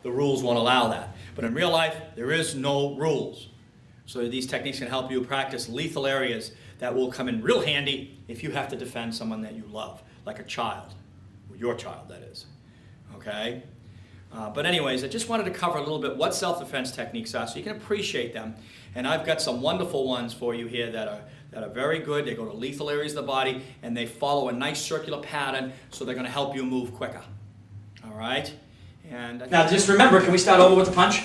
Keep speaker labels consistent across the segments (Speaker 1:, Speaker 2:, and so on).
Speaker 1: the rules won't allow that. But in real life, there is no rules. So these techniques can help you practice lethal areas that will come in real handy if you have to defend someone that you love, like a child, your child that is, okay? But anyways, I just wanted to cover a little bit what self-defense techniques are so you can appreciate them. And I've got some wonderful ones for you here that are very good. They go to lethal areas of the body and they follow a nice circular pattern, so they're going to help you move quicker. All right? And now just remember, can we start over with the punch?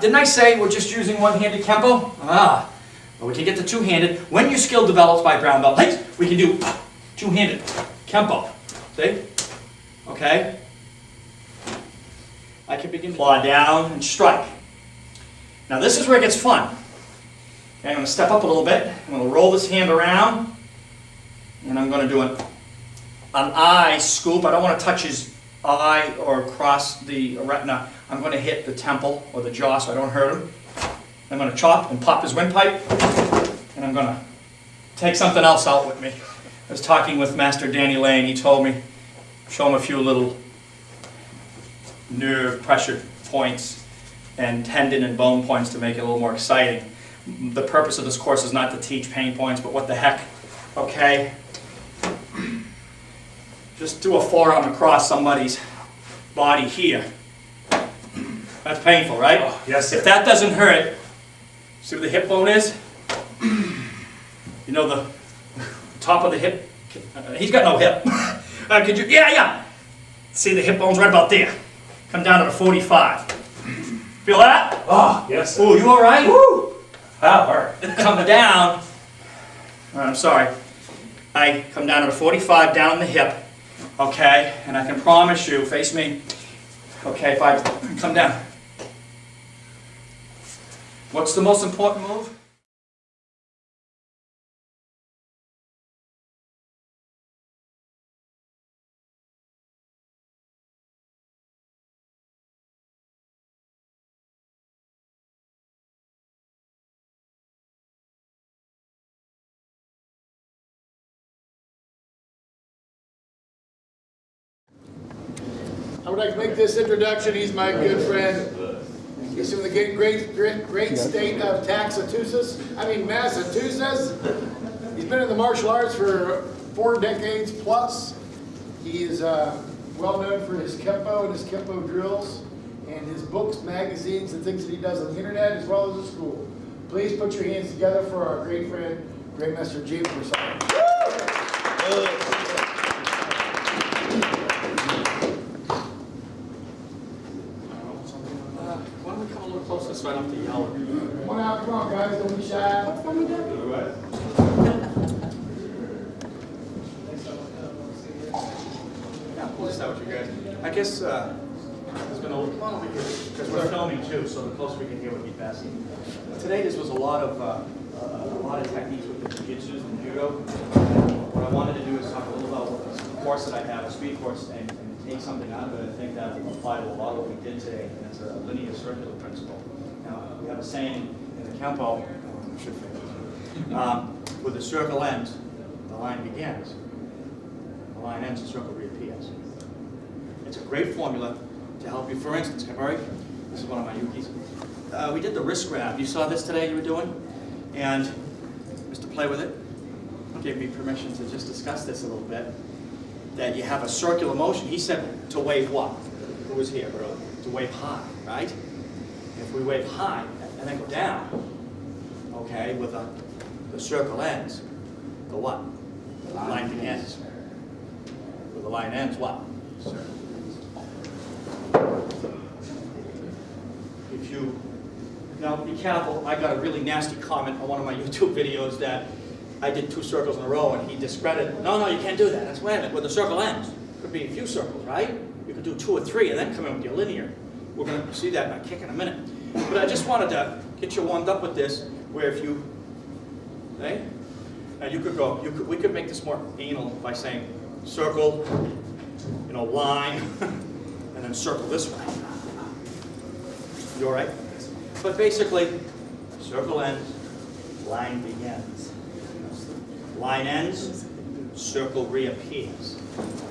Speaker 1: Didn't I say we're just using one-handed Kempo? But we can get to two-handed. When your skill develops by brown belt, we can do two-handed Kempo. See? Okay? I can begin to claw down and strike. Now this is where it gets fun. Okay, I'm going to step up a little bit. I'm going to roll this hand around. And I'm going to do an eye scoop. I don't want to touch his eye or cross the retina. I'm going to hit the temple or the jaw so I don't hurt him. I'm going to chop and pop his windpipe. And I'm going to take something else out with me. I was talking with Master Danny Lane. He told me, show him a few little nerve pressure points and tendon and bone points to make it a little more exciting. The purpose of this course is not to teach pain points, but what the heck, okay? Just do a forearm across somebody's body here. That's painful, right?
Speaker 2: Oh, yes, sir.
Speaker 1: If that doesn't hurt, see where the hip bone is? You know the top of the hip? He's got no hip. Could you? Yeah. See the hip bone's right about there. Come down to the 45. Feel that?
Speaker 2: Oh, yes, sir.
Speaker 1: Oh, you all right?
Speaker 2: Woo! That hurt.
Speaker 1: Come down. I'm sorry. I come down to the 45 down the hip. Okay, and I can promise you, face me. Okay, if I come down. What's the most important move?
Speaker 3: I would like to make this introduction. He's my good friend. He's from the great state of Massachusetts. He's been in the martial arts for 4 decades plus. He is well known for his Kempo and his Kempo drills and his books, magazines, and things that he does on the internet as well as at school. Please put your hands together for our great friend, Great Master James Brassard.
Speaker 1: So I don't have to yell.
Speaker 3: Come on out, come on guys, don't be shy. What's funny doing?
Speaker 1: Yeah, we'll just start with you guys. I guess there's been a little, because we're filming too, so the closer we can hear would be best. Today this was a lot of techniques with the Jiu-Jitsu and Judo. What I wanted to do is talk a little about the course that I have, a speed course, and take something out of it. I think that will apply to a lot of what we did today, and it's a linear circular principle. Now, we have a saying in the Kempo, with the circle ends, the line begins. The line ends, the circle reappears. It's a great formula to help you. For instance, Kamari, this is one of my yukis. We did the wrist grab. You saw this today you were doing? And just to play with it, gave me permission to just discuss this a little bit. That you have a circular motion. He said to wave what? Who was here earlier? To wave high, right? If we wave high and then go down, okay, with the circle ends, the what? The line begins. With the line ends, what? If you, now be careful, I got a really nasty comment on one of my YouTube videos that I did 2 circles in a row and he discredited, no, you can't do that. That's wait a minute, where the circle ends. Could be a few circles, right? You could do 2 or 3 and then come in with your linear. We're going to see that in a kick in a minute. But I just wanted to get you warmed up with this, where if you, okay? Now you could go, we could make this more anal by saying circle, line, and then circle this way. You all right? But basically, circle ends, line begins. Line ends, circle reappears.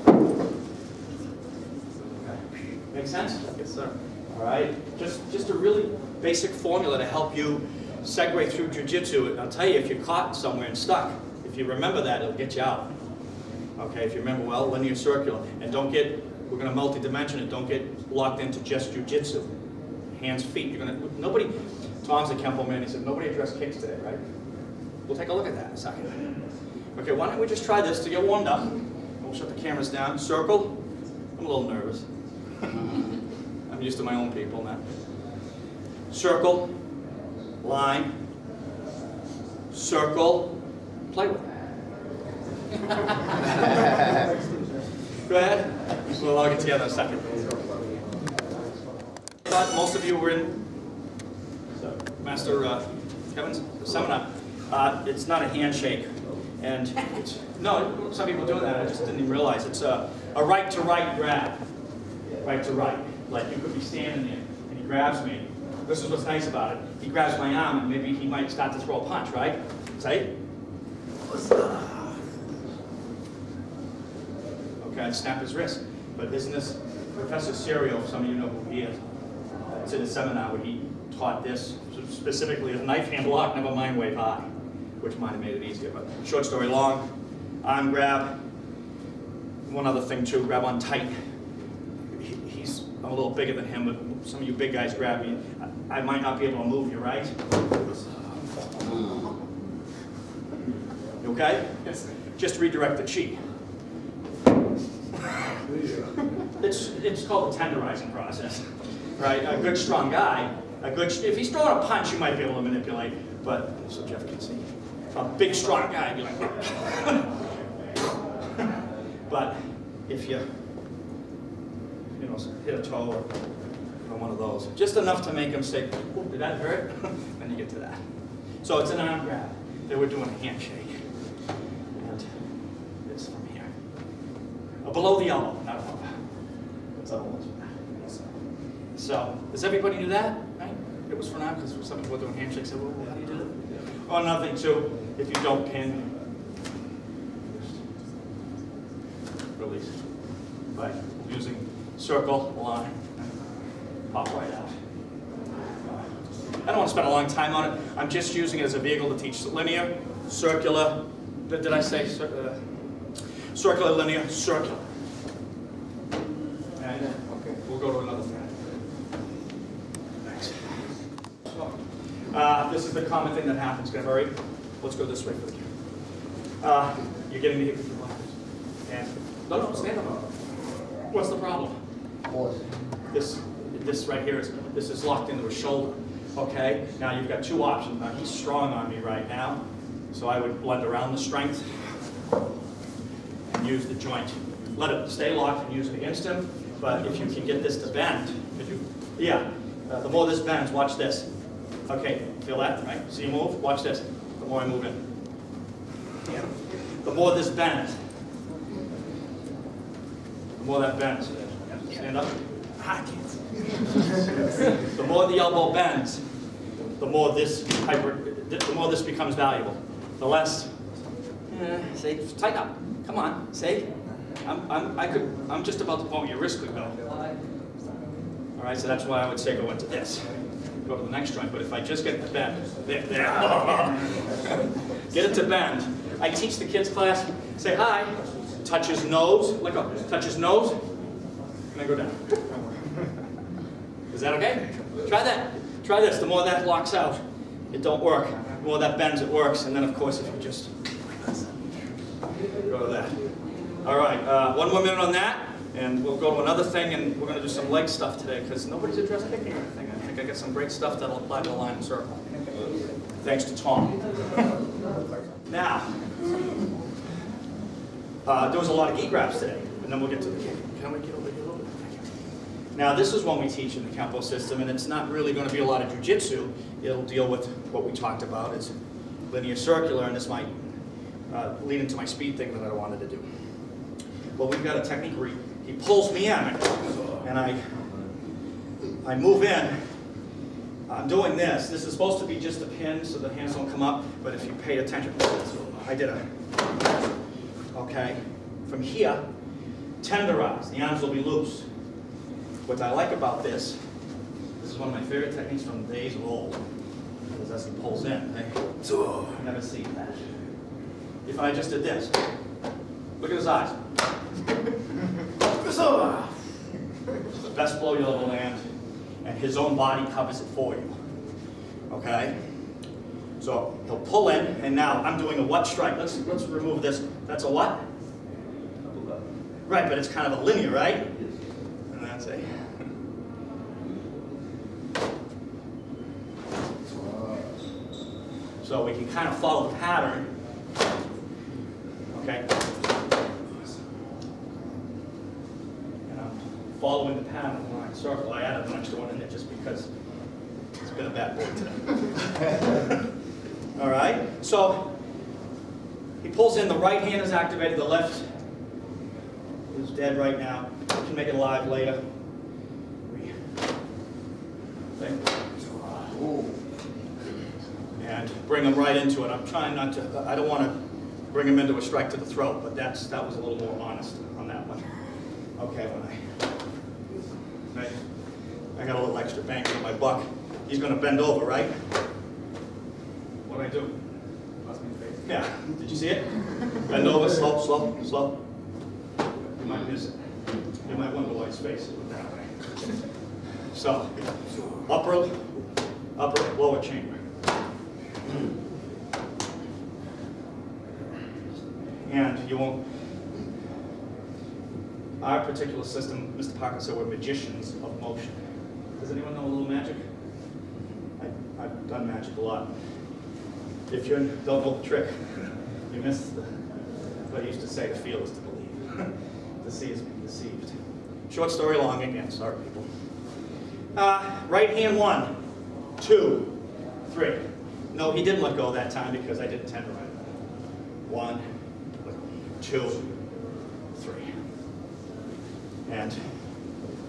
Speaker 1: Okay. Make sense? Yes, sir. All right. Just a really basic formula to help you segue through Jiu-Jitsu. I'll tell you, if you're caught somewhere and stuck, if you remember that, it'll get you out. Okay, if you remember well, linear, circular. And don't get, we're going to multi-dimension it, don't get locked into just Jiu-Jitsu. Hands, feet. You're going to, nobody, Tom's a Kempo man, he said, nobody addressed kicks today, right? We'll take a look at that in a second. Okay, why don't we just try this to get warmed up. We'll shut the cameras down. Circle. I'm a little nervous. I'm used to my own people now. Circle. Line. Circle. Play with it. Go ahead. We'll all get together in a second. But most of you were in Master Kevin's seminar. It's not a handshake. And it's, no, some people do that. I just didn't even realize. It's a right to right grab. Right to right. Like you could be standing there and he grabs me. This is what's nice about it. He grabs my arm and maybe he might start to throw a punch, right? Say. Okay, I'd snap his wrist. But isn't this Professor Serio, some of you know who he is. It's in a seminar where he taught this specifically as a knife hand block, never mind wave high, which might have made it easier. But short story long, arm grab. One other thing too, grab on tight. I'm a little bigger than him, but some of you big guys grab me. I might not be able to move you, right? You okay? Yes. Just redirect the chi. It's called the tenderizing process, right? A good strong guy, if he's throwing a punch, you might be able to manipulate, but so Jeff can see. A big strong guy, you're like, but if you hit a toe or one of those, just enough to make him say, "Oh, did that hurt?" Then you get to that. So it's an arm grab. They were doing a handshake, and it's from here, below the elbow, not above. That's other ones. So does everybody do that? Right? It was for now because some people were doing handshakes. So, well, how do you do that? Oh, another thing too. If you don't pin, release by using circle, line, pop right out. I don't want to spend a long time on it. I'm just using it as a vehicle to teach linear, circular. Did I say circular, linear, circular? And okay, we'll go to another thing. Thanks. This is the common thing that happens. Can I hurry? Let's go this way for the camera. You're getting the hip with your blinders. And no, stand up. What's the problem? This right here is locked into his shoulder. Okay, now you've got two options. Now he's strong on me right now, so I would blend around the strength and use the joint. Let it stay locked and use it against him, but if you can get this to bend, the more this bends, watch this. Okay, feel that, right? See move, watch this. The more I move in. Yeah. The more this bends, the more that bends. Stand up. I can't. The more the elbow bends, the more this becomes valuable. The less, see, tighten up. Come on, see. I'm just about to point where your wrist could go. All right, so that's why I would say go into this. Go to the next joint. But if I just get it to bend, there. Get it to bend. I teach the kids class. Say hi. Touch his nose. Let go. Touch his nose. And then go down. Is that okay? Try that. Try this. The more that locks out, it don't work. The more that bends, it works. And then, of course, if you just go to that. All right. One more minute on that, and we'll go to another thing, and we're going to do some leg stuff today because nobody's addressed kicking or anything. I think I got some great stuff that'll apply to the line and circle. Thanks to Tom. Now, there was a lot of gi grabs today, and then we'll get to the kick. Can we get over here a little bit? Now, this is one we teach in the Kempo system, and it's not really going to be a lot of Jiu-Jitsu. It'll deal with what we talked about as linear circular, and this might lead into my speed thing that I wanted to do. Well, we've got a technique where he pulls me in, and I move in. I'm doing this. This is supposed to be just a pin so the hands don't come up, but if you pay attention, I did okay, from here, tenderize. The arms will be loose. what I like about this is one of my favorite techniques from the days of old. Because as he pulls in, I've never seen that. If I just did this, look at his eyes. It's the best blow you'll ever land, and his own body covers it for you. Okay? So he'll pull in, and now I'm doing a what strike. Let's remove this. That's a what? Right, but it's kind of a linear, right? And that's a. So we can kind of follow the pattern. Okay? And I'm following the pattern of the line circle. I added an extra one in there just because it's been a bad boy today. All right? So he pulls in, the right hand is activated, the left is dead right now. We can make it alive later. And bring him right into it. I'm trying not to, I don't want to bring him into a strike to the throat, but that was a little more honest on that one. Okay, I got a little extra bang for my buck. He's going to bend over, right? What do I do? Yeah, did you see it? Bend over, slow, slow, slow. You might miss it. You might wonder why his face is that way. So, upper, lower chamber. And you won't, our particular system, Mr. Parker said we're magicians of motion. Does anyone know a little magic? I've done magic a lot. If you don't know the trick, you miss what I used to say, to feel is to believe. To see is being deceived. Short story long again, sorry people. Right hand 1, 2, 3. No, he didn't let go that time because I didn't tenderize. 1, 2, 3. And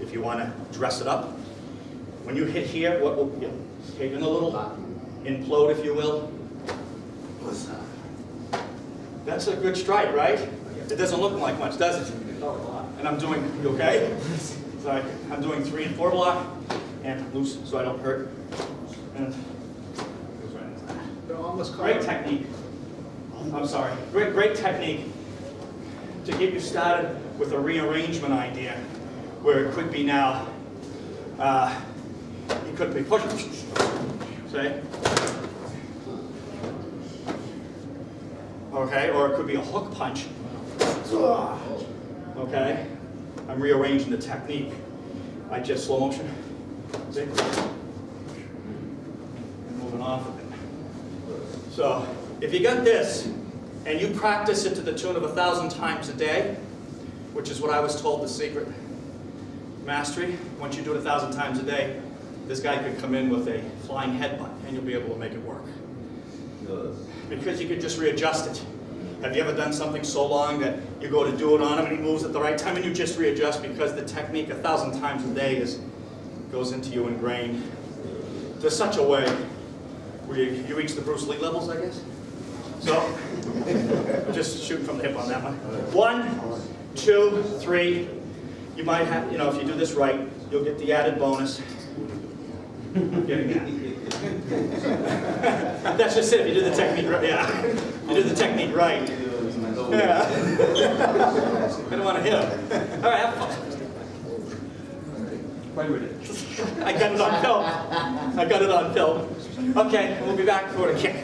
Speaker 1: if you want to dress it up, when you hit here, what will take in a little implode, if you will. That's a good strike, right? It doesn't look like much, does it? And I'm doing, you okay? So I'm doing 3 and 4 block, and loose so I don't hurt. And goes right into that. Great technique. I'm sorry. Great technique to get you started with a rearrangement idea, where it could be now, it could be pushing, say. Okay, or it could be a hook punch. Okay, I'm rearranging the technique. I just slow motion. See? And moving off of it. So, if you got this, and you practice it to the tune of 1,000 times a day, which is what I was told the secret mastery, once you do it 1,000 times a day, this guy could come in with a flying headbutt, and you'll be able to make it work. Because you could just readjust it. Have you ever done something so long that you go to do it on him and he moves at the right time and you just readjust because the technique 1,000 times a day goes into you ingrained to such a way where you reach the Bruce Lee levels, I guess? So, just shooting from the hip on that one. 1, 2, 3. You might have, if you do this right, you'll get the added bonus. Getting that. That's just it, if you do the technique right. Yeah. You do the technique right. Yeah. I don't want to hit him. All right, have fun. I got it on film. I got it on film. Okay, we'll be back for the kick.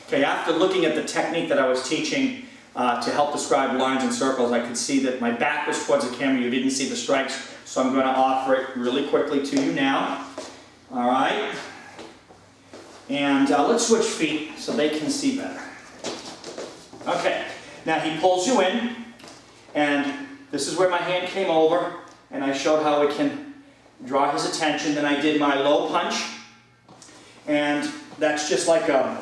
Speaker 1: Okay, after looking at the technique that I was teaching to help describe lines and circles, I could see that my back was towards the camera. You didn't see the strikes, so I'm going to offer it really quickly to you now. All right? And let's switch feet so they can see better. Okay, now he pulls you in, and this is where my hand came over, and I showed how it can draw his attention. Then I did my low punch, and that's just like a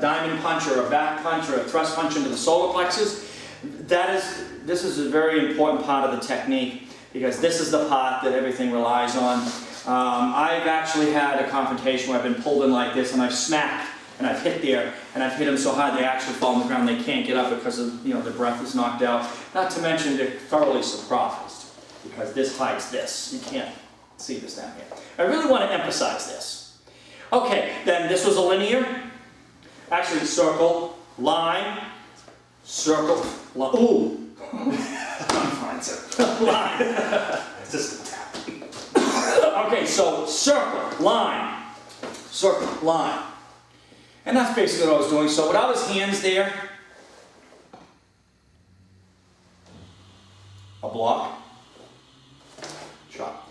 Speaker 1: diamond punch or a back punch or a thrust punch into the solar plexus. This is a very important part of the technique because this is the part that everything relies on. I've actually had a confrontation where I've been pulled in like this and I've smacked and I've hit there, and I've hit them so hard they actually fall on the ground. They can't get up because of, their breath is knocked out. Not to mention they're thoroughly surprised because this hides this. You can't see this down here. I really want to emphasize this. Okay, then this was a linear. Actually, circle, line, circle, line. Ooh.
Speaker 2: I'm fine, sir.
Speaker 1: Line.
Speaker 2: It's just a tap.
Speaker 1: Okay, so circle, line, and that's basically what I was doing. So without his hands there, a block, shot.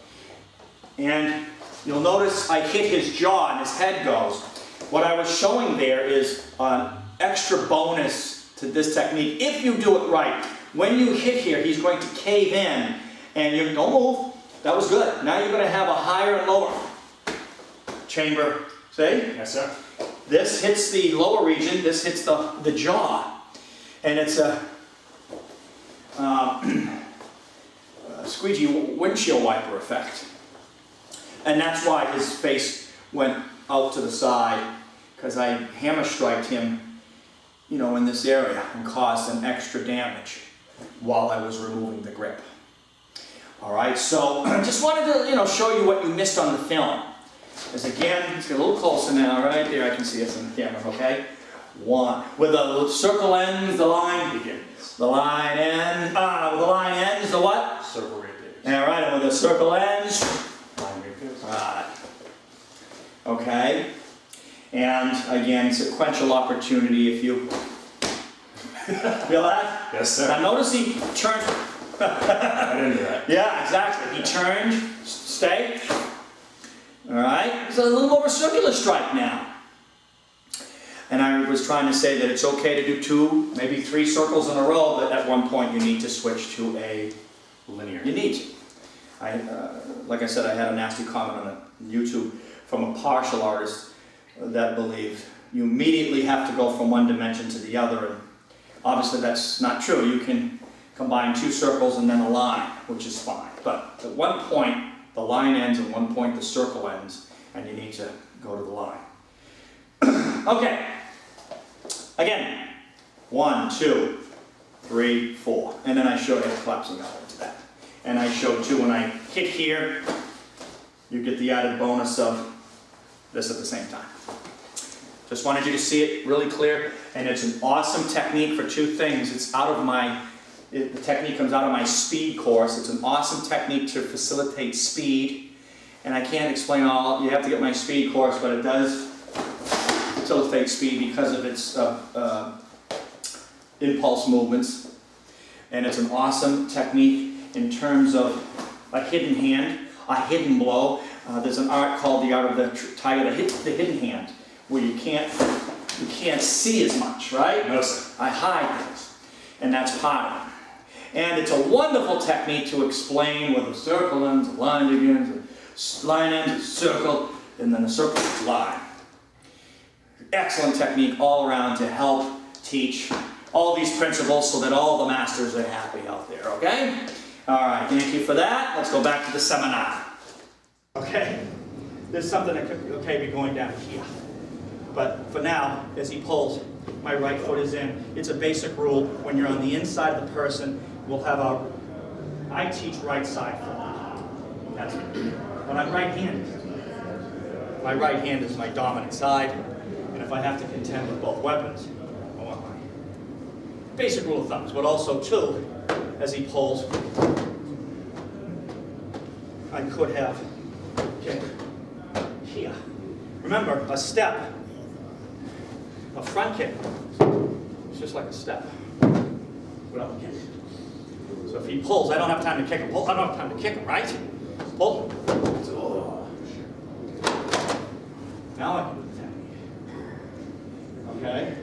Speaker 1: And you'll notice I hit his jaw and his head goes. What I was showing there is an extra bonus to this technique. If you do it right, when you hit here, he's going to cave in, and you don't move. That was good. Now you're going to have a higher and lower chamber. See?
Speaker 2: Yes, sir.
Speaker 1: This hits the lower region. This hits the jaw, and it's a squeegee windshield wiper effect. And that's why his face went out to the side, because I hammer striked him, in this area and caused an extra damage while I was removing the grip. All right, so I just wanted to, show you what you missed on the film. As again, let's get a little closer now. Right there, I can see us in the camera. Okay, one with the circle ends, the line begins. The line ends. With the line ends, the what?
Speaker 2: Circle right there.
Speaker 1: All right, and with the circle ends.
Speaker 2: Line right there.
Speaker 1: Right. Okay, and again, sequential opportunity if you feel that.
Speaker 2: Yes, sir.
Speaker 1: Now notice he turned.
Speaker 2: I didn't do that.
Speaker 1: Yeah, exactly. He turned, stay. All right, it's a little more of a circular strike now. And I was trying to say that it's okay to do 2, maybe 3 circles in a row, but at one point you need to switch to a
Speaker 2: Linear.
Speaker 1: You need to. Like I said, I had a nasty comment on YouTube from a partial artist that believed you immediately have to go from one dimension to the other, and obviously that's not true. You can combine 2 circles and then a line, which is fine. But at one point, the line ends, and one point the circle ends, and you need to go to the line. Okay. Again, 1, 2, 3, 4. And then I showed it collapsing out into that. And I showed too, when I hit here, you get the added bonus of this at the same time. Just wanted you to see it really clear, and it's an awesome technique for 2 things. It's out of the technique comes out of my speed course. It's an awesome technique to facilitate speed, and I can't explain all. You have to get my speed course, but it does facilitate speed because of its impulse movements, and it's an awesome technique in terms of a hidden hand, a hidden blow. There's an art called the art of the tiger, the hidden hand, where you can't see as much, right?
Speaker 2: No, sir.
Speaker 1: I hide things, and that's part of it. And it's a wonderful technique to explain where the circle ends, the line begins, the line ends, the circle, and then the circle line. Excellent technique all around to help teach all these principles so that all the masters are happy out there, okay? All right, thank you for that. Let's go back to the seminar. Okay, there's something that could be going down here. But for now, as he pulls, my right foot is in. It's a basic rule. When you're on the inside of the person, we'll have I teach right side foot. That's it. But I'm right-handed. My right hand is my dominant side. And if I have to contend with both weapons, I want my basic rule of thumbs. But also, too, as he pulls, I could have kick here. Remember, a step, a front kick, it's just like a step without a kick. So if he pulls, I don't have time to kick him. Pull, I don't have time to kick him, right? Pull. Now I can do the technique. Okay?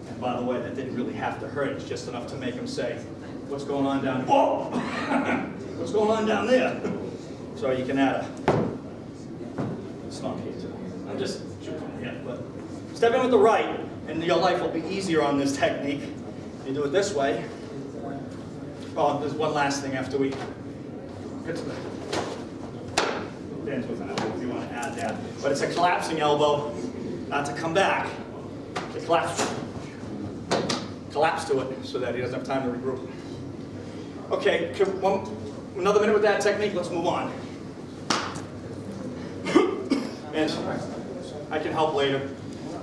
Speaker 1: And by the way, that didn't really have to hurt. It's just enough to make him say, what's going on down there? Whoa! What's going on down there? So you can add a stomp here too. I'm just shooting here, but step in with the right, and your life will be easier on this technique. You do it this way. Oh, there's one last thing after we get to the bends with an elbow if you want to add that. But it's a collapsing elbow. to come back, to collapse to it so that he doesn't have time to regroup. Okay, another minute with that technique, let's move on. And I can help later,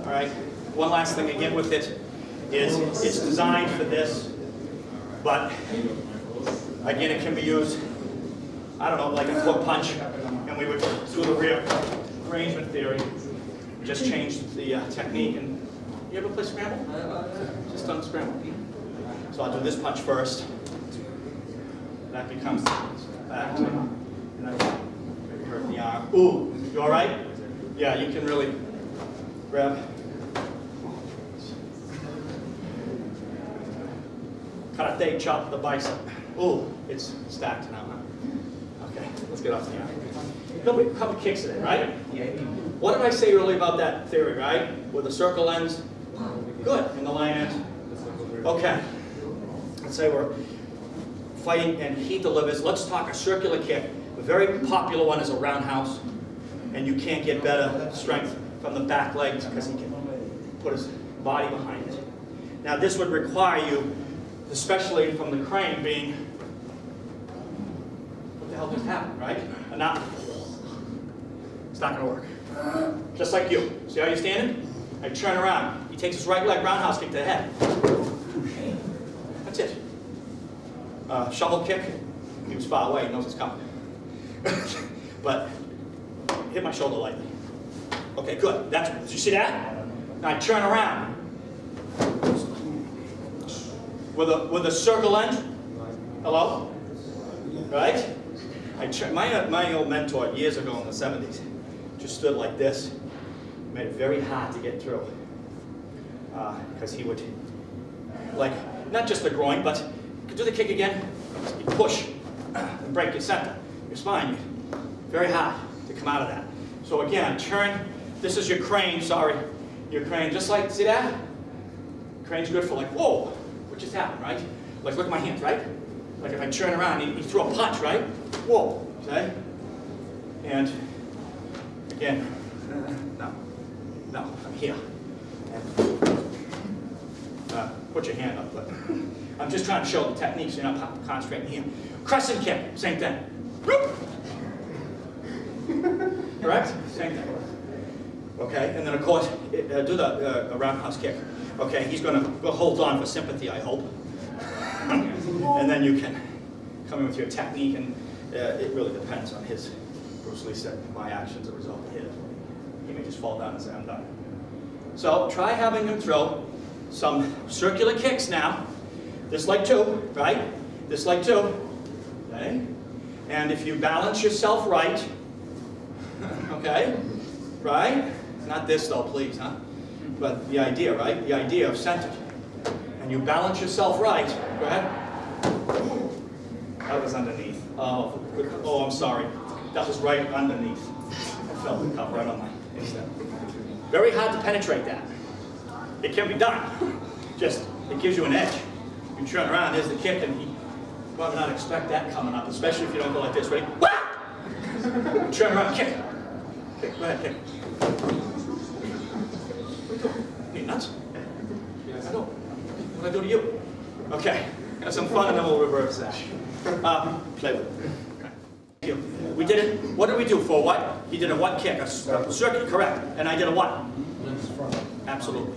Speaker 1: all right? One last thing again with it is it's designed for this, but again, it can be used, I don't know, like a foot punch, and we would do the rearrangement theory, just change the technique. And you ever play scramble? Just unscramble. So I'll do this punch first. That becomes back, and I maybe hurt the arm. Ooh, you all right? Yeah, you can really grab. Karate chop the bicep. Ooh, it's stacked now, huh? Okay, let's get off the arm. A couple kicks in it, right? What did I say earlier about that theory, right? With the circle ends? Good, and the line ends? Okay. Let's say we're fighting and he delivers. Let's talk a circular kick. A very popular one is a roundhouse, and you can't get better strength from the back legs because he can put his body behind it. Now this would require you, especially from the crane, being, what the hell just happened, right? And not, it's not going to work. Just like you. See how you're standing? I turn around. He takes his right leg, roundhouse kick to the head. That's it. Shovel kick, he was far away, he knows it's coming. But hit my shoulder lightly. Okay, good. Did you see that? Now I turn around. With a circle end. Hello? Right? My old mentor years ago in the 70s just stood like this. Made it very hard to get through. Because he would, like, not just the groin, but do the kick again. You push and break your center, your spine. Very hard to come out of that. So again, turn. This is your crane, sorry. Your crane, just like, see that? Crane's good for like, whoa, what just happened, right? Like, look at my hands, right? Like if I turn around, he threw a punch, right? Whoa, see? And again, no, I'm here. And, put your hand up, but I'm just trying to show the technique so you're not concentrating here. Crescent kick, same thing. Correct? Same thing. Okay, and then of course, do the roundhouse kick. Okay, he's going to go hold on for sympathy, I hope. And then you can come in with your technique, and it really depends on his. Bruce Lee said, my actions are a result of his. He may just fall down and say, I'm done. So try having him throw some circular kicks now. This leg too, right? This leg too. Okay? And if you balance yourself right, okay? Right? Not this though, please, huh? But the idea, right? The idea of centered. And you balance yourself right. Go ahead. That was underneath. Oh, I'm sorry. That was right underneath. I felt the cup right on my instep. Very hard to penetrate that. It can be done. Just, it gives you an edge. You turn around, there's the kick, and you probably not expect that coming up, especially if you don't go like this. Ready? Turn around, kick. Kick, go ahead, kick. What are you doing? Are you nuts? I know. What did I do to you? Okay, have some fun and then we'll reverse that. Play with it. Thank you. We did it, what did we do for what? He did a what kick? A circuit, correct. And I did a what? Absolutely.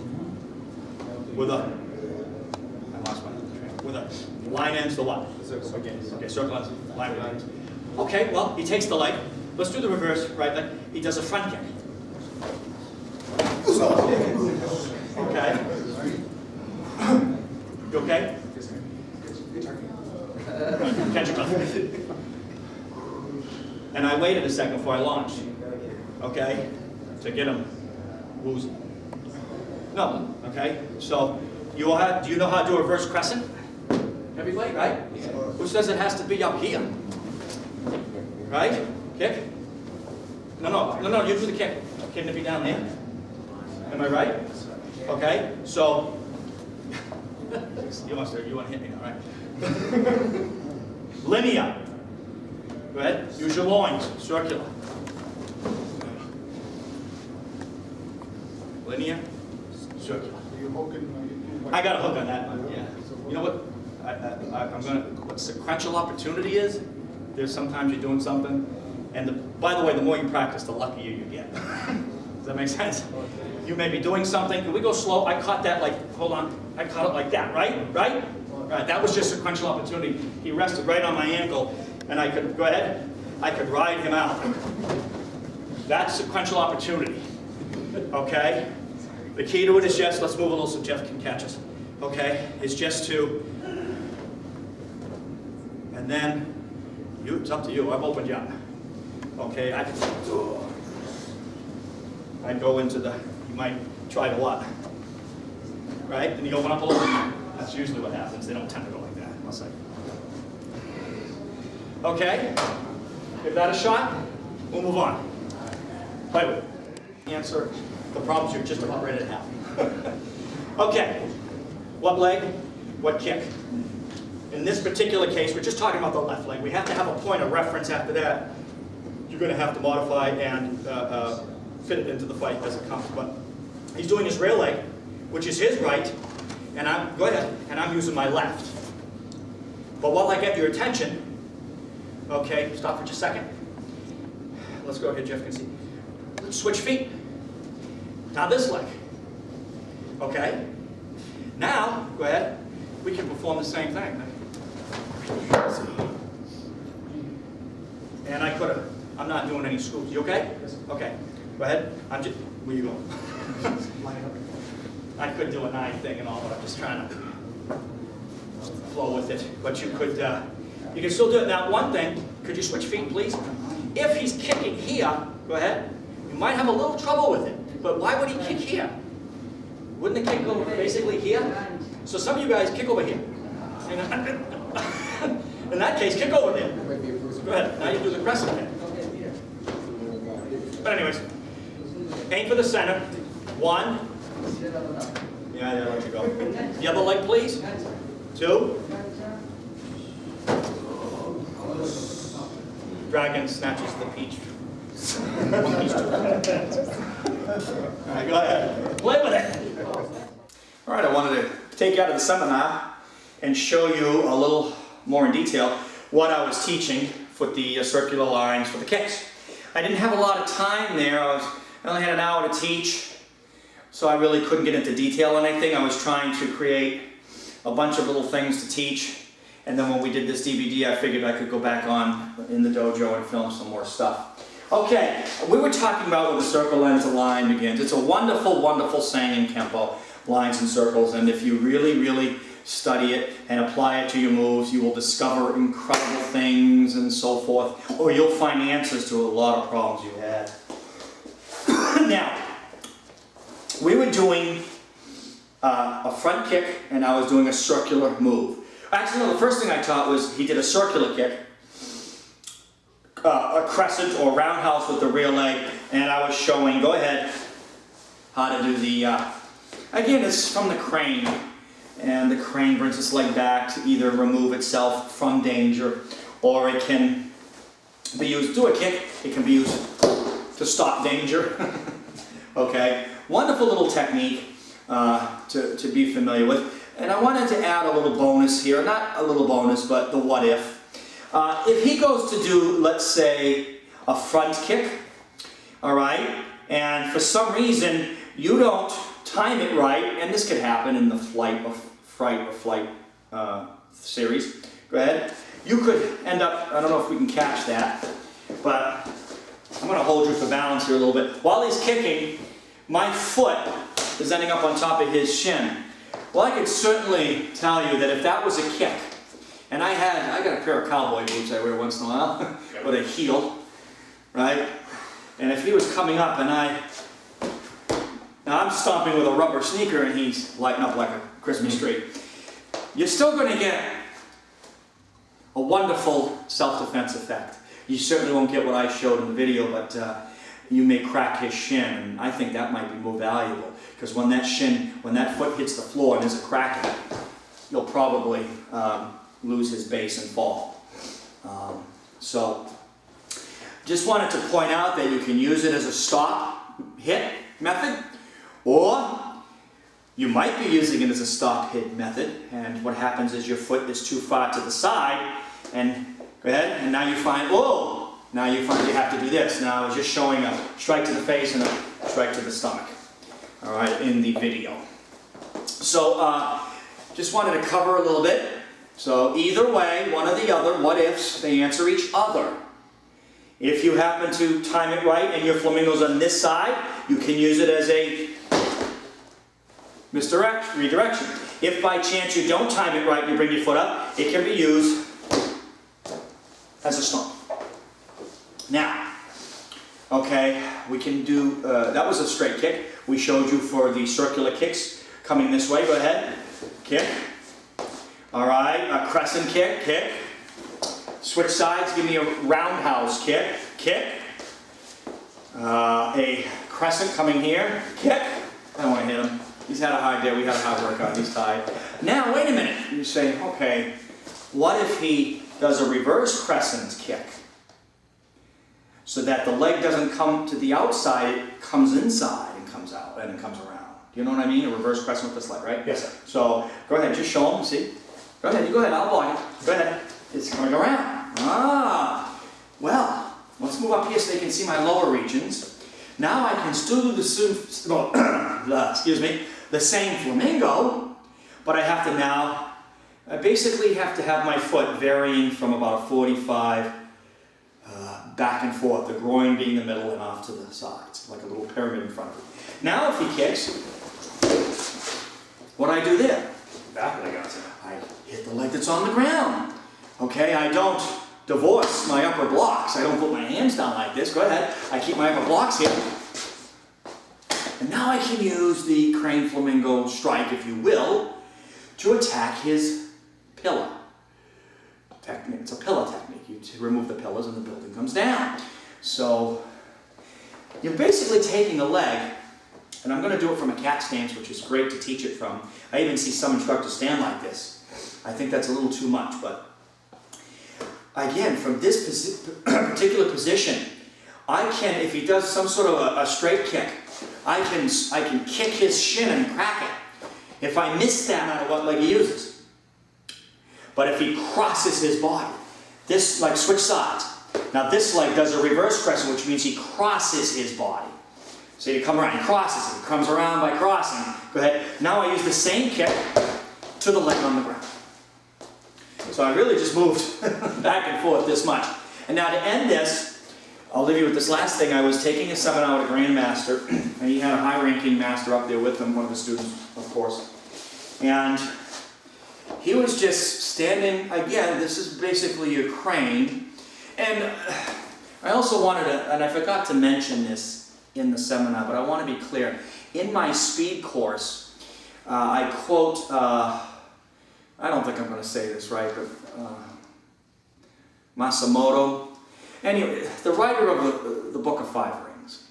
Speaker 1: With a, I lost my train. With a line ends to what? Okay, circle ends, line ends. Okay, well, he takes the leg. Let's do the reverse right leg. He does a front kick. Okay. You okay? Catch your breath. And I waited a second before I launched. Okay? To get him woozy. No. Okay? So, do you know how to do a reverse crescent? Everybody, right? Who says it has to be up here? Right? Kick? No, you do the kick. Can it be down there? Am I right? Okay? So, you want to hit me now, right? Linear. Go ahead. Use your loins. Circular. Linear? Circular.
Speaker 3: Are you hooking?
Speaker 1: I got a hook on that one, yeah. You know what, I'm gonna, what sequential opportunity is? There's sometimes you're doing something, and by the way, the more you practice, the luckier you get. Does that make sense? You may be doing something, can we go slow? I caught that like, hold on, I caught it like that, right? Right? Right, that was just sequential opportunity. He rested right on my ankle, and I could, go ahead, I could ride him out. That's sequential opportunity, okay? The key to it is just, let's move a little so Jeff can catch us, okay? It's just to, and then, it's up to you, I've opened you up. Okay, I'd go into the, you might try to what? Right, and you open up a little bit. That's usually what happens, they don't tend to go like that, unless I. Okay, give that a shot, we'll move on. Play with it. Answer the problems you're just about ready to have. Okay, what leg, what kick? In this particular case, we're just talking about the left leg. We have to have a point of reference after that. You're going to have to modify and fit it into the fight as it comes. But he's doing his rear leg, which is his right, and I'm using my left. But while I get your attention, okay, stop for just a second. Let's go ahead, Jeff can see. Switch feet. Now this leg. Okay? Now, go ahead. We can perform the same thing. And I could have, I'm not doing any scoops. You okay? Okay. Go ahead. I'm just, where you going? I could do a 9 thing and all, but I'm just trying to flow with it. But you could, you can still do it. Now, one thing, could you switch feet, please? If he's kicking here, go ahead. You might have a little trouble with it, but why would he kick here? Wouldn't the kick go basically here? So some of you guys kick over here. In that case, kick over there. Go ahead. Now you do the crescent kick. But anyways, aim for the center. 1. Yeah, let you go. The other leg, please. 2. Dragon snatches the peach. All right, go ahead. Play with it. All right, I wanted to take you out of the seminar and show you a little more in detail what I was teaching for the circular lines for the kicks. I didn't have a lot of time there. I only had an hour to teach, so I really couldn't get into detail on anything. I was trying to create a bunch of little things to teach, and then when we did this DVD, I figured I could go back on in the dojo and film some more stuff. Okay, we were talking about where the circle ends, the line begins. It's a wonderful, wonderful saying in Kempo, lines and circles, and if you really, really study it and apply it to your moves, you will discover incredible things and so forth, or you'll find answers to a lot of problems you had. Now, we were doing a front kick, and I was doing a circular move. Actually, no, the first thing I taught was he did a circular kick, a crescent or roundhouse with the rear leg, and I was showing, go ahead, how to do the, again, it's from the crane, and the crane brings its leg back to either remove itself from danger, or it can be used, do a kick, it can be used to stop danger. Okay, wonderful little technique to be familiar with. And I wanted to add a little bonus here, not a little bonus, but the what if. If he goes to do, let's say, a front kick, all right, and for some reason you don't time it right, and this could happen in the flight series, go ahead, you could end up, I don't know if we can catch that, but I'm going to hold you for balance here a little bit. While he's kicking, my foot is ending up on top of his shin. Well, I could certainly tell you that if that was a kick, and I got a pair of cowboy boots I wear once in a while, with a heel, right? And if he was coming up and now I'm stomping with a rubber sneaker and he's lighting up like a Christmas tree, you're still going to get a wonderful self-defense effect. You certainly won't get what I showed in the video, but you may crack his shin, and I think that might be more valuable, because when that foot hits the floor and there's a crack in it, you'll probably lose his base and fall. So, just wanted to point out that you can use it as a stop hit method, Or you might be using it as a stop hit method, and what happens is your foot is too far to the side, and go ahead, and now you find, oh, now you find you have to do this. Now it's just showing a strike to the face and a strike to the stomach, all right, in the video. So just wanted to cover a little bit. So either way, one or the other, what ifs, they answer each other. If you happen to time it right and your flamingo's on this side, you can use it as a redirection. If by chance you don't time it right and you bring your foot up, it can be used as a stomp. Now, okay, we can do, that was a straight kick. We showed you for the circular kicks coming this way. Go ahead, kick. All right, a crescent kick, kick. Switch sides, give me a roundhouse kick, kick. A crescent coming here, kick. I don't want to hit him. He's had a hard day, we had a hard workout, he's tired. Now, wait a minute. You say, okay, what if he does a reverse crescent kick? So that the leg doesn't come to the outside, it comes inside and comes out, and it comes around. Do you know what I mean? A reverse crescent with this leg, right?
Speaker 2: Yes, sir.
Speaker 1: So, go ahead, just show him, see? Go ahead, you go ahead, I'll block it. Go ahead. It's coming around. Ah, well, let's move up here so they can see my lower regions. Now I can still do the same flamingo, but I have to now, I basically have to have my foot varying from about 45 back and forth, the groin being the middle and off to the sides, like a little pyramid in front of it. Now if he kicks, what do I do there?
Speaker 2: Back leg out.
Speaker 1: I hit the leg that's on the ground. Okay, I don't divorce my upper blocks. I don't put my hands down like this. Go ahead. I keep my upper blocks here. And now I can use the crane flamingo strike, if you will, to attack his pillar. Technique. It's a pillar technique. You remove the pillars and the building comes down. So you're basically taking a leg, and I'm going to do it from a cat stance, which is great to teach it from. I even see some instructors stand like this. I think that's a little too much, but again, from this particular position, I can, if he does some sort of a straight kick, I can kick his shin and crack it. If I miss that, no matter what leg he uses. But if he crosses his body, this, like switch sides. Now this leg does a reverse crescent, which means he crosses his body. So you come around, he crosses it, he comes around by crossing. Go ahead. Now I use the same kick to the leg on the ground. So I really just moved back and forth this much. And now to end this, I'll leave you with this last thing. I was taking a seminar with a grandmaster, and he had a high-ranking master up there with him, one of the students, of course. And he was just standing, again, this is basically a crane. And I also wanted to, and I forgot to mention this in the seminar, but I want to be clear. In my speed course, I quote, I don't think I'm going to say this right, but Masamoto. Anyway, the writer of the Book of Five Rings.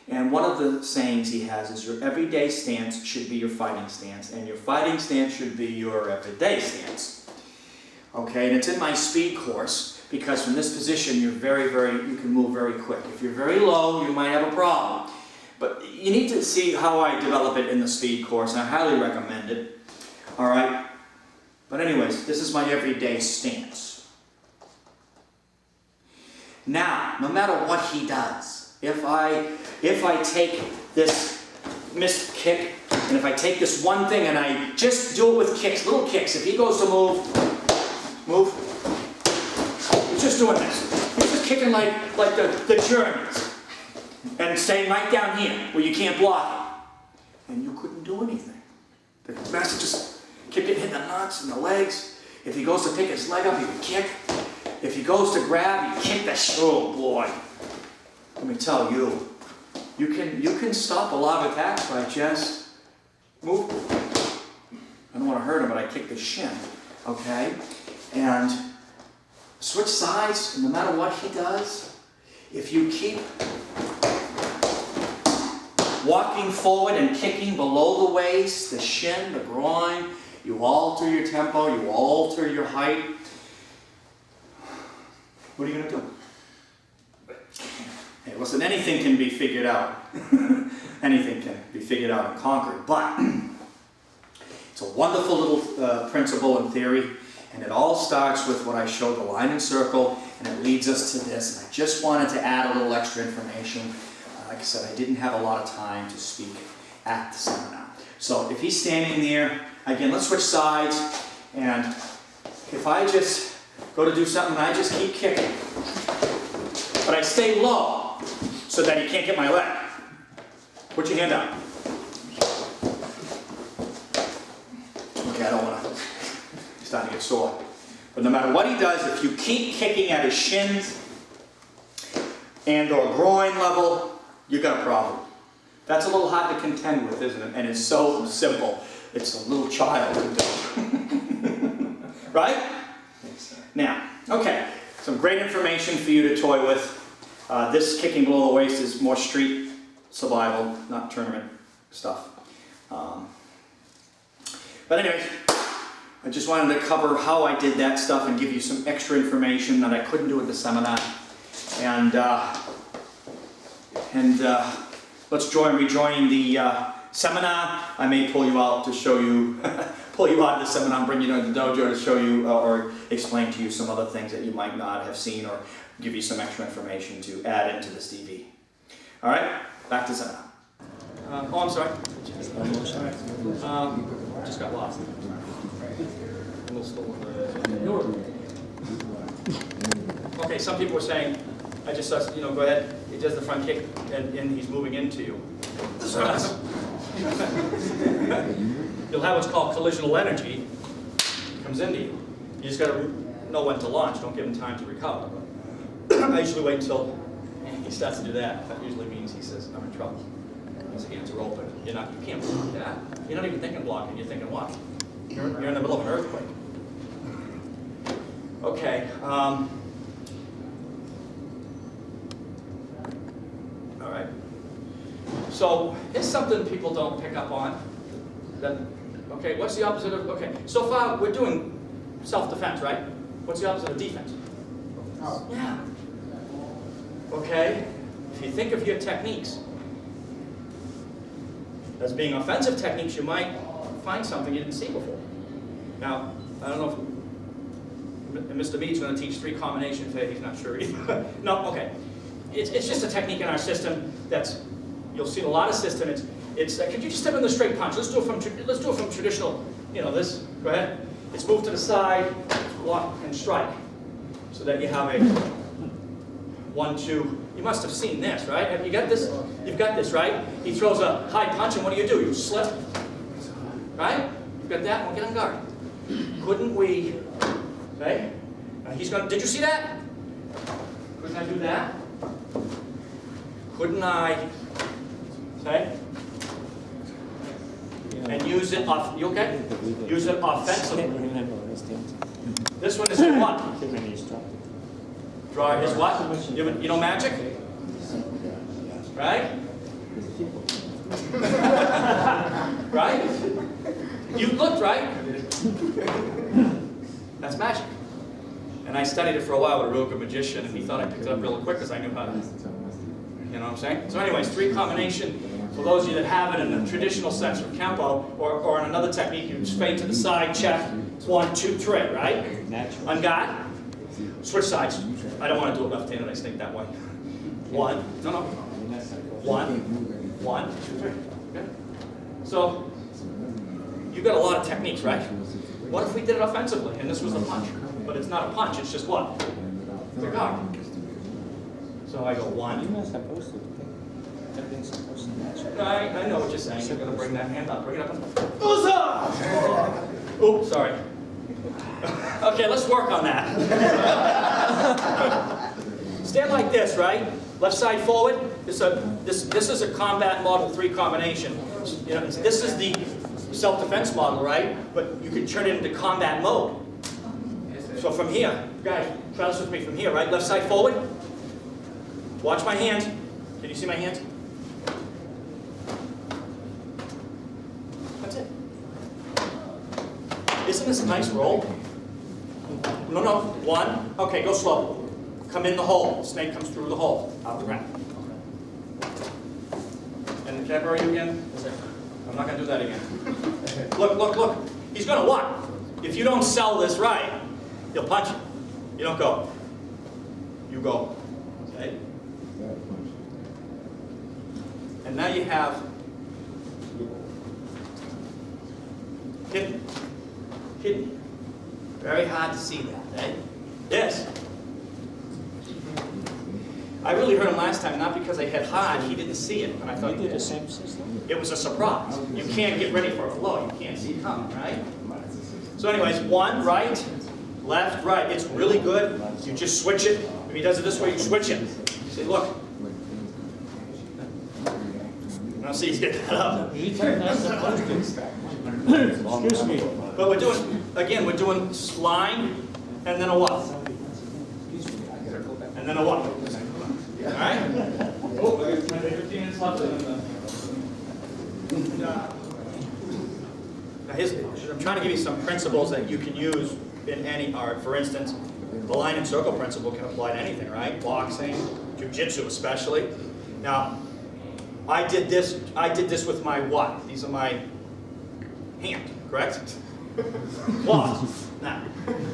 Speaker 1: And one of the sayings he has is your everyday stance should be your fighting stance, and your fighting stance should be your everyday stance. Okay, and it's in my speed course, because from this position you can move very quick. If you're very low, you might have a problem. But you need to see how I develop it in the speed course, and I highly recommend it. All right? But anyways, this is my everyday stance. Now, no matter what he does, if I take this missed kick, and if I take this one thing and I just do it with kicks, little kicks, if he goes to move, he's just doing this. He's just kicking like the Germans, and staying right down here where you can't block it. And you couldn't do anything. The master just kept getting hit in the nuts and the legs. If he goes to pick his leg up, he would kick. If he goes to grab, you kick the oh boy. Let me tell you, you can stop a lot of attacks by just move. I don't want to hurt him, but I kick the shin. Okay? And switch sides, no matter what he does, if you keep walking forward and kicking below the waist, the shin, the groin, you alter your tempo, you alter your height. What are you going to do? Hey, listen, anything can be figured out. anything can be figured out and conquered. But it's a wonderful little principle and theory, and it all starts with what I showed, the line and circle, and it leads us to this. And I just wanted to add a little extra information. Like I said, I didn't have a lot of time to speak at the seminar. So if he's standing there, again, let's switch sides, and if I just go to do something, I just keep kicking. But I stay low so that he can't get my leg. Put your hand out. Okay, I don't want to. He's starting to get sore. But no matter what he does, if you keep kicking at his shins and or groin level, you got a problem. That's a little hard to contend with, isn't it? And it's so simple. It's a little child could do. Right? Now, okay, some great information for you to toy with. This kicking below the waist is more street survival, not tournament stuff. But anyways, I just wanted to cover how I did that stuff and give you some extra information that I couldn't do at the seminar. And let's rejoin the seminar. I may pull you out to show you, pull you out of the seminar and bring you to the dojo to show you or explain to you some other things that you might not have seen, or give you some extra information to add into this DV. All right, back to seminar. Oh, I'm sorry. Just got lost. A little stolen. Okay, some people were saying, I just saw, go ahead. He does the front kick, and he's moving into you. You'll have what's called collisional energy. It comes into you. You just got to know when to launch. Don't give him time to recover. I usually wait until he starts to do that. That usually means he says, I'm in trouble. His hands are open. You can't block that. You're not even thinking blocking. You're thinking what? You're in the middle of an earthquake. Okay. All right. So it's something people don't pick up on. Okay, what's the opposite of, okay, so far we're doing self-defense, right? What's the opposite of defense? Oh. Yeah. Okay, if you think of your techniques as being offensive techniques, you might find something you didn't see before. Now, I don't know if Mr. Mead's going to teach 3 combinations. He's not sure either. No, okay. It's just a technique in our system that's, you'll see in a lot of systems. Could you just step in the straight punch? Let's do it from traditional, this. Go ahead. It's move to the side, block and strike, so that you have a 1, 2. You must have seen this, right? Have you got this? You've got this, right? He throws a high punch, and what do? You slip, right? You've got that. Well, get on guard. Couldn't we? Okay. He's going. Did you see that? Couldn't I do that? Couldn't I? Okay. And use it off. You okay? Use it offensively. This one is in what? Draw his what? You know magic? Right? Right? You looked, right? That's magic. And I studied it for a while with a real good magician, and he thought I picked it up real quick because I knew how to. You know what I'm saying? So anyways, 3 combination. For those of you that have it in the traditional sense from Kempo, or in another technique, you straight to the side, check, 1, 2, 3, right? On guard. Switch sides. I don't want to do it left-handed, I think that way. 1, no. 1, 2, 3. Okay. So, you've got a lot of techniques, right? What if we did it offensively, and this was a punch? But it's not a punch, it's just what? It's a guard. So I go 1.
Speaker 4: You're not supposed to. Everything's supposed to match.
Speaker 1: I know what you're saying. You're going to bring that hand up. Bring it up. Oh, sorry. Okay, let's work on that. Stand like this, right? Left side forward. This is a combat model 3 combination. This is the self-defense model, right? But you can turn it into combat mode. So from here, guys, try this with me from here, right? Left side forward. Watch my hands. Can you see my hands? That's it. Isn't this a nice roll? No. 1. Okay, go slow. Come in the hole. Snake comes through the hole. Out the ground. And Can I borrow you again? I'm not gonna do that again. Look. He's gonna what? If you don't sell this right, he'll punch you. You don't go. You go. Okay? And now you have hidden. Hidden. Very hard to see that, eh? Yes. I really heard him last time, not because I hit hard, he didn't see it, and I thought
Speaker 4: You
Speaker 1: he
Speaker 4: did
Speaker 1: did.
Speaker 4: the same system?
Speaker 1: It was a surprise. You can't get ready for a blow. You can't see it coming, right? So anyways, one, right, left, right. It's really good. You just switch it. If he does it this way, you switch it. You say, look. Now see, he's getting that up.
Speaker 4: Excuse me.
Speaker 1: But we're doing, again, we're doing line, and then a what? And then a what? All right? Oh, I got 15 minutes left. Now I'm trying to give you some principles that you can use in any art. For instance, the line and circle principle can apply to anything, right? Boxing, Jiu-Jitsu especially. Now, I did this with my what? These are my hand, correct? Claws. Now,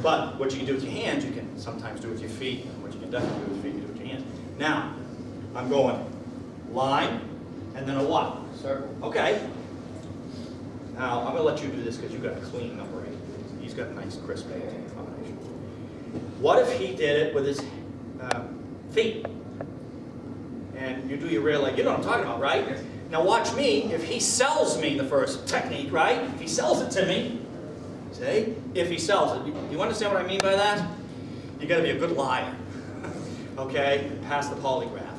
Speaker 1: but what you can do with your hands, you can sometimes do with your feet. And what you can definitely do with your feet, you do with your hands. Now, I'm going line, and then a what? Circle. Okay. Now, I'm going to let you do this because you've got a clean number 8. He's got a nice, crisp 18 combination. What if he did it with his feet? And you do your rear leg. You know what I'm talking about, right? Yes. Now watch me. If he sells me the first technique, right? If he sells it to me, see? If he sells it. You understand what I mean by that? You got to be a good liar. Okay? Pass the polygraph.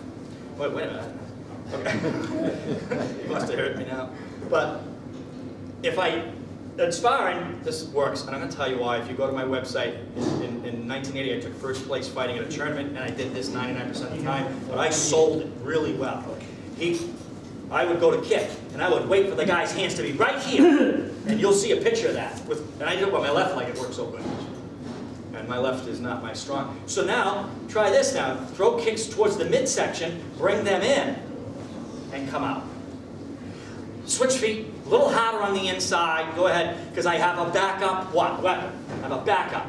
Speaker 1: Wait a minute. Okay. You must have heard me now. But if in sparring, this works, and I'm going to tell you why. If you go to my website, in 1980, I took first place fighting at a tournament, and I did this 99% of the time, but I sold it really well. I would go to kick, and I would wait for the guy's hands to be right here, and you'll see a picture of that. And I did it with my left leg, it worked so good. And my left is not my strong. So now, try this now. Throw kicks towards the midsection, bring them in, and come out. Switch feet, a little harder on the inside. Go ahead, because I have a backup weapon. I have a backup.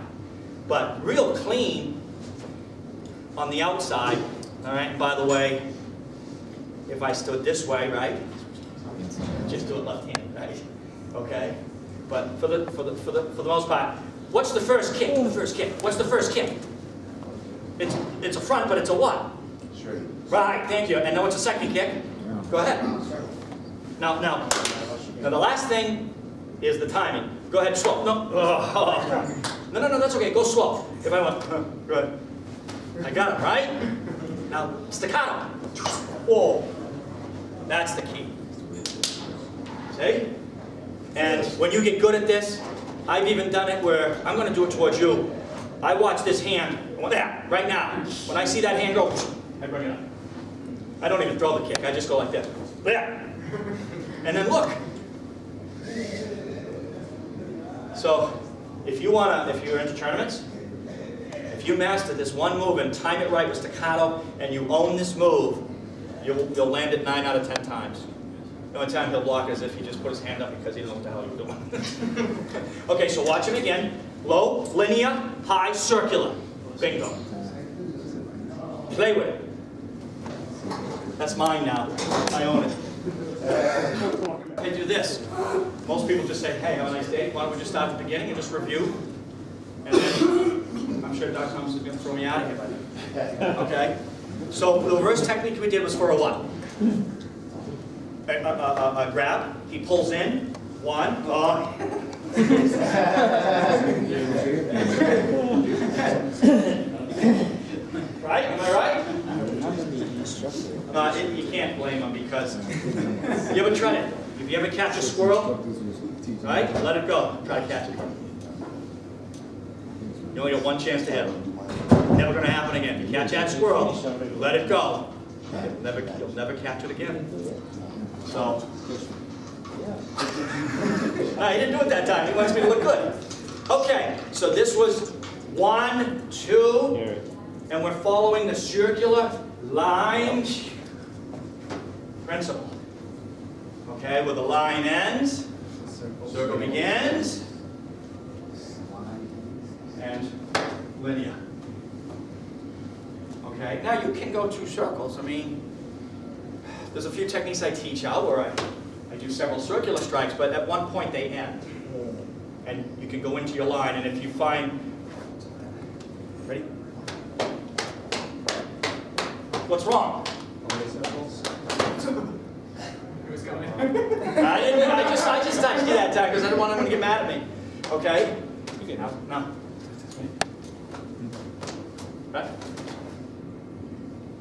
Speaker 1: But real clean on the outside. All right, and by the way, if I stood this way, right? Just do it left-handed, right? Okay? But for the most part, what's the first kick? The first kick. What's the first kick? It's a front, but it's a what?
Speaker 2: Straight.
Speaker 1: Right, thank you. And now what's the second kick? Go ahead. Now the last thing is the timing. Go ahead, slow. No, no, that's okay. Go slow. If I went, good. I got it, right? Now, staccato. Whoa. That's the key. See? And when you get good at this, I've even done it where I'm going to do it towards you. I watch this hand. There, right now. When I see that hand go, I bring it up. I don't even throw the kick. I just go like this. There. And then look. So, if you're into tournaments, if you master this one move and time it right with staccato, and you own this move, you'll land it 9 out of 10 times. The only time he'll block is if he just put his hand up because he doesn't know what the hell you're doing. Okay, so watch him again. Low, linear, high, circular. Bingo. Play with it. That's mine now. I own it. They do this. Most people just say, hey, have a nice day. Why don't we just start at the beginning and just review? And then I'm sure Doc Thomas is going to throw me out of here by then. Okay? So the reverse technique we did was for a what? A grab. He pulls in. 1. Right? Am I right? You can't blame him because you ever try it? If you ever catch a squirrel, right? Let it go. Try to catch it. You only got one chance to hit him. Never going to happen again. If you catch that squirrel, let it go. You'll never catch it again. So, he didn't do it that time. He wants me to look good. Okay, so this was 1, 2, and we're following the circular line principle. Okay, where the line ends, circle begins, and linear. Okay, now you can go 2 circles. I mean, there's a few techniques I teach out where I do several circular strikes, but at one point they end. And you can go into your line, and if you find, ready? What's wrong? I just touched you that time because I didn't want anyone to get mad at me. Okay? No. Right?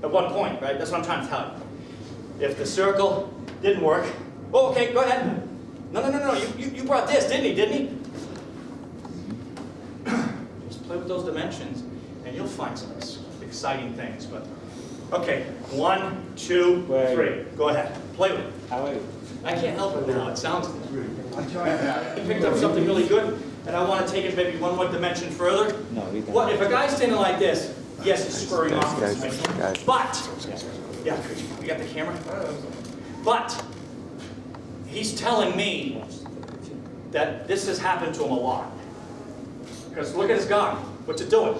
Speaker 1: At one point, right? That's what I'm trying to tell you. If the circle didn't work, oh, okay, go ahead. No. You brought this, didn't he? Just play with those dimensions, and you'll find some exciting things. But okay, 1, 2, 3. Go ahead. Play with it. I can't help it now. It sounds good. You picked up something really good, and I want to take it maybe one more dimension further. What if a guy's standing like this? Yes, he's spurring off of me. But yeah, you got the camera? But he's telling me that this has happened to him a lot. Because look at his guard. What's it doing?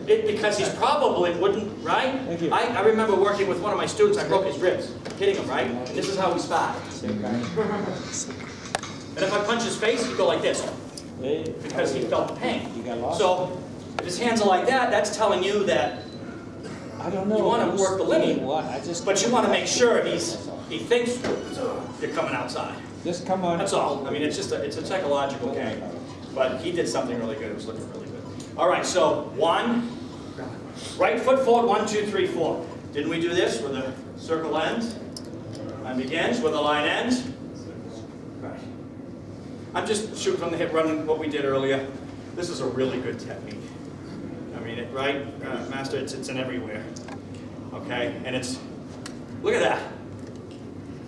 Speaker 1: Because he's probably wouldn't, right? I remember working with one of my students, I broke his ribs, hitting him, right? And this is how we sparred. And if I punch his face, he'd go like this. Because he felt the pain. So, if his hands are like that, that's telling you that you want to work the linear, but you want to make sure he thinks you're coming outside.
Speaker 4: Just come on.
Speaker 1: That's all. I mean, it's a psychological game. But he did something really good. It was looking really good. All right, so 1, right foot forward, 1, 2, 3, 4. Didn't we do this where the circle ends? Line begins, where the line ends? Right. I'm just shooting from the hip, running what we did earlier. This is a really good technique. I mean, Master, it's in everywhere. Okay, and look at that.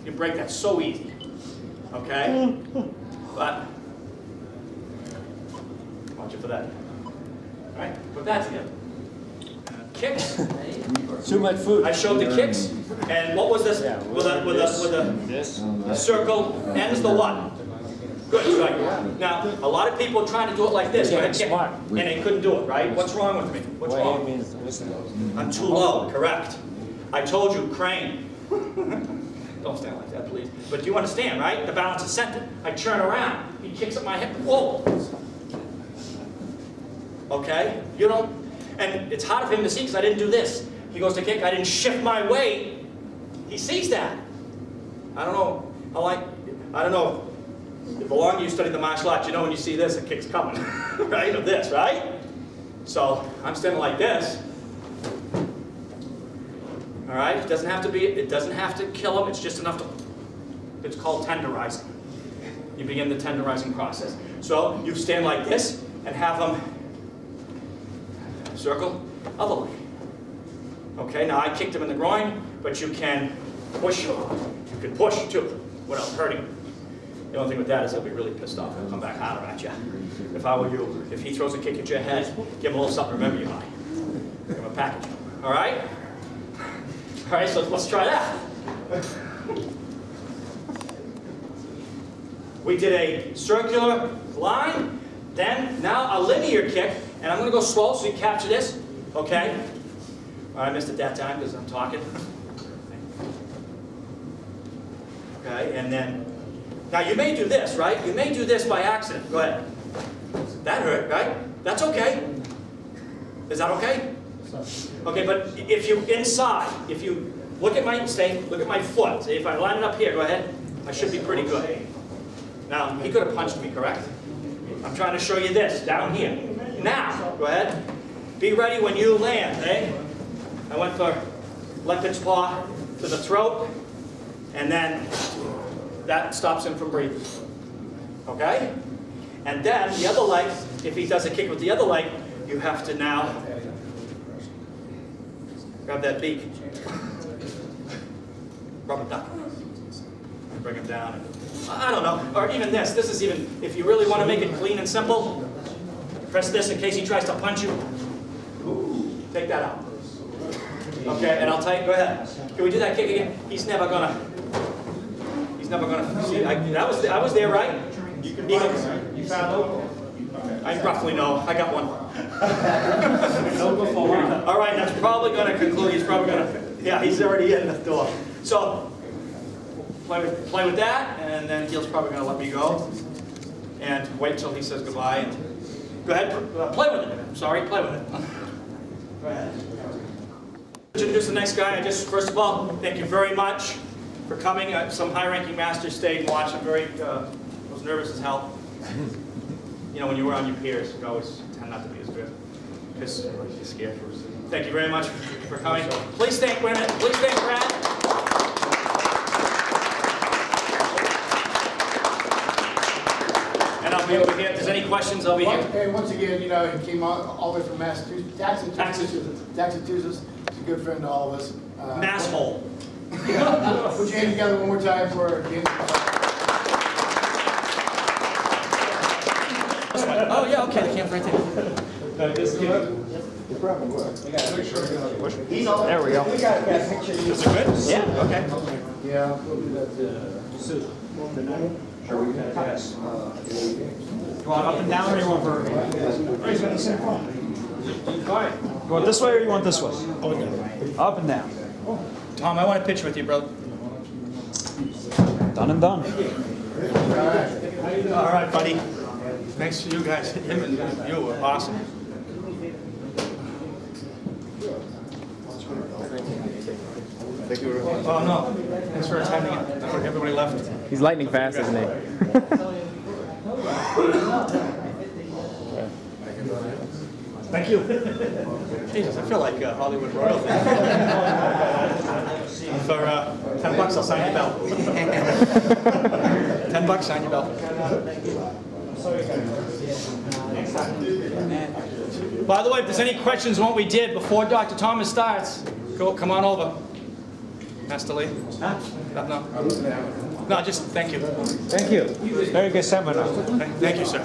Speaker 1: You can break that so easy. Okay? But, watch it for that. All right, put that together. Kicks.
Speaker 4: Too much food.
Speaker 1: I showed the kicks, and what was this? With a circle ends the what? Good, right. Now, a lot of people are trying to do it like this, right? And they couldn't do it, right? What's wrong with me? What's wrong? I'm too low, correct. I told you, crane. Don't stand like that, please. But you understand, right? The balance is centered. I turn around. He kicks at my hip. Whoa. Okay? You don't, and it's hard for him to see because I didn't do this. He goes to kick. I didn't shift my weight. He sees that. I don't know. The longer you study the martial arts, you know when you see this, a kick's coming, right? Of this, right? So I'm standing like this. All right. It doesn't have to kill him. It's just enough to. It's called tenderizing. You begin the tenderizing process. So you stand like this and have them circle other way. Okay. Now I kicked him in the groin, but you can push. You can push too without hurting him. The only thing with that is he'll be really pissed off. He'll come back harder at you. If I were you, if he throws a kick at your head, give him a little something to remember you by. Give him a package. All right? All right, so let's try that. We did a circular line, then now a linear kick, and I'm going to go slow so you capture this. Okay? All right, I missed it that time because I'm talking. Okay, and then. Now you may do this, right? You may do this by accident. Go ahead. That hurt, right? That's okay. Is that okay? Okay, but if you look at my foot. See, if I line it up here, go ahead. I should be pretty good. Now, he could have punched me, correct? I'm trying to show you this, down here. Now, go ahead. Be ready when you land, eh? I went for leopard's paw to the throat, and then that stops him from breathing. Okay? And then the other leg, if he does a kick with the other leg, you have to now grab that beak. Rubber duck. Bring him down. I don't know. Or even this. This is even, if you really want to make it clean and simple, press this in case he tries to punch you. Take that out. Okay, and I'll tell you, go ahead. Can we do that kick again? He's never gonna. never gonna see. I was there, right? You found local? I roughly know. I got one. All right, that's probably gonna conclude. He's probably gonna. Yeah, he's already in the door. So play with that, and then Gil's probably gonna let me go, and wait till he says goodbye. And go ahead, play with it. Sorry, play with it. Go ahead. Introduce the next guy. First of all, thank you very much for coming. Some high-ranking masters stayed and watched. I was nervous as hell. You know, when you were on your peers, you always tend not to be as good because you're scared. Thank you very much for coming. Please thank Brad. And I'll be over here. If there's any questions, I'll be here.
Speaker 3: And once again, you know, he came all the way from Massachusetts. Massachusetts. He's a good friend to all of us.
Speaker 1: Masshole.
Speaker 3: Put your hand together one more time for James.
Speaker 1: Oh, yeah, okay, the camera's right there.
Speaker 4: There we go.
Speaker 1: Is it good?
Speaker 4: Yeah.
Speaker 1: Okay.
Speaker 3: Yeah.
Speaker 4: You want up and down or you want vertical? You want this way or you want this way? Up and down.
Speaker 1: Tom, I want a picture with you, brother.
Speaker 4: Done and done.
Speaker 1: All right, buddy. Thanks to you guys. Him and you were awesome. Thank you. Oh, no. Thanks for attending it. Everybody left.
Speaker 5: He's lightning fast, isn't he?
Speaker 1: Thank you. Jesus, I feel like Hollywood royalty. For $10, I'll sign your belt. $10, sign your belt. By the way, if there's any questions on what we did before Dr. Thomas starts, come on over. Master Lee. Huh? No, just thank you.
Speaker 4: Thank you. Very good seminar.
Speaker 1: Thank you, sir.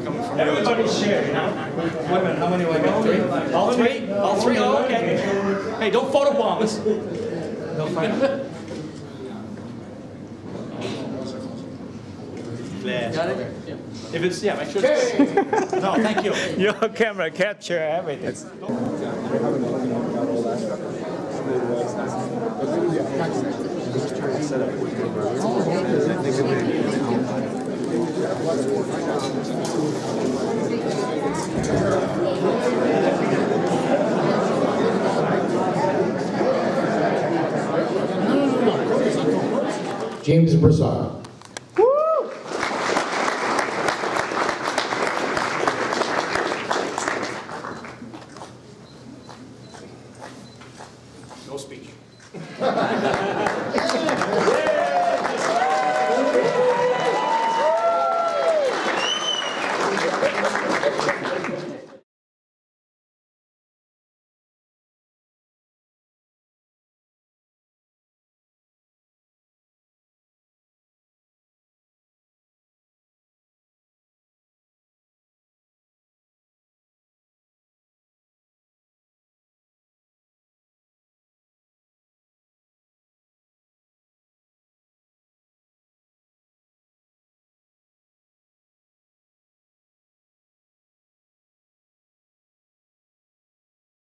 Speaker 1: Coming from
Speaker 4: Everybody's sharing.
Speaker 1: Wait a minute, how many do I get? 3? All 3? All 3? Oh, okay. Hey, don't photobomb us. No fight. Got it? If it's, yeah, make sure it's... No, thank you.
Speaker 4: Your camera capture everything.
Speaker 3: James Brassard.
Speaker 1: No speech.